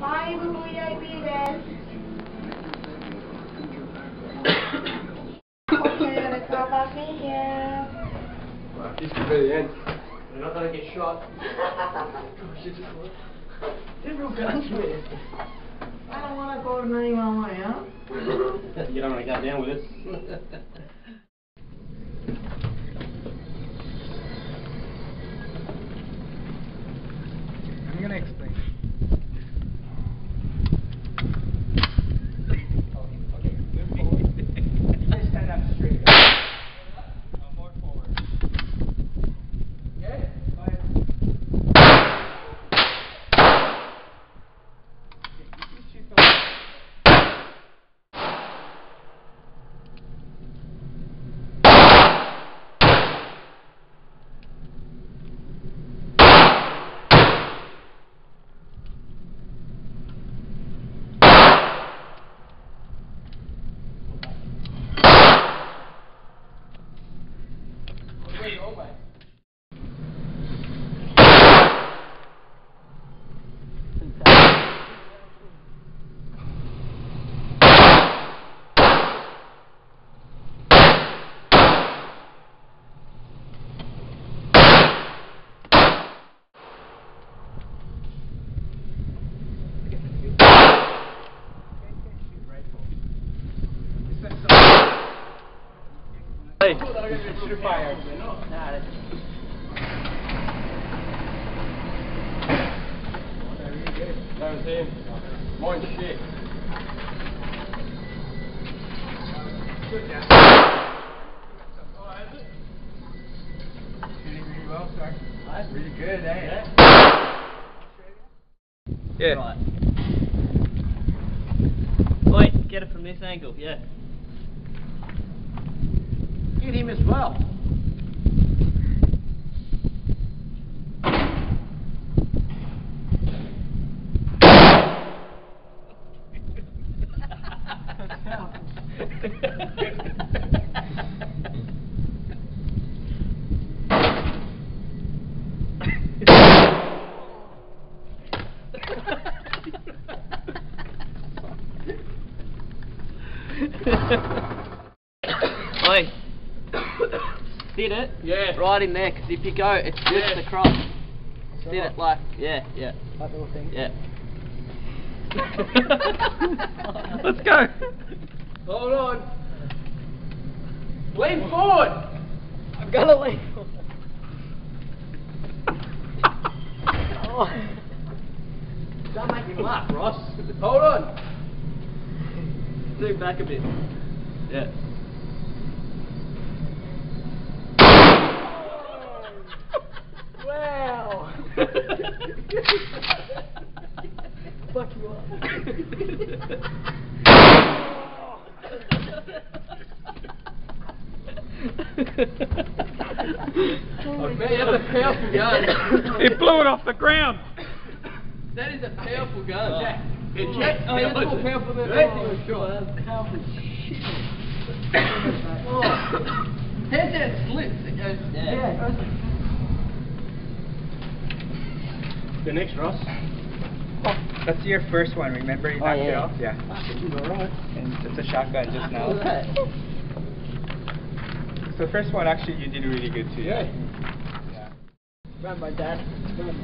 5VIP です。Okay, let's go back in here. Well, this could be the end. They're not going to get shot. There's real guns here. I don't want to go to anyone way, huh? You don't want to go down with us. I'm going to explain. Just stand up straight. More forward. Okay? Go ahead. Hey. Fire. 17. Mine shit. Good job. Shooting really well, sir. That's really good, eh? Yeah. Right. Wait, get it from this angle, yeah. Get him as well. Oi. Sit it. Yeah. Right in there, because if you go, it flips Yeah. across. Sit it like, yeah. That little thing. Yeah. Let's go. Hold on. Lean forward. I'm gonna leave. Oh. Don't make him laugh, Ross. Hold on. Zoom back a bit. Yeah. Wow! Fuck you up. Oh, man, that's a powerful gun. It blew it off the ground. That is a powerful gun. Oh. Jack. Yeah, Jack. Oh, that's more powerful than anything was shot. Powerful shit. Oh. How's that slips? It goes. Yeah. The next, Ross. That's your first one, remember? You knocked it yeah. off? Yeah. Alright. And it's a shotgun just now. Look at that. So the first one, actually, you did really good too. Yeah. Yeah. Run, my dad. Run.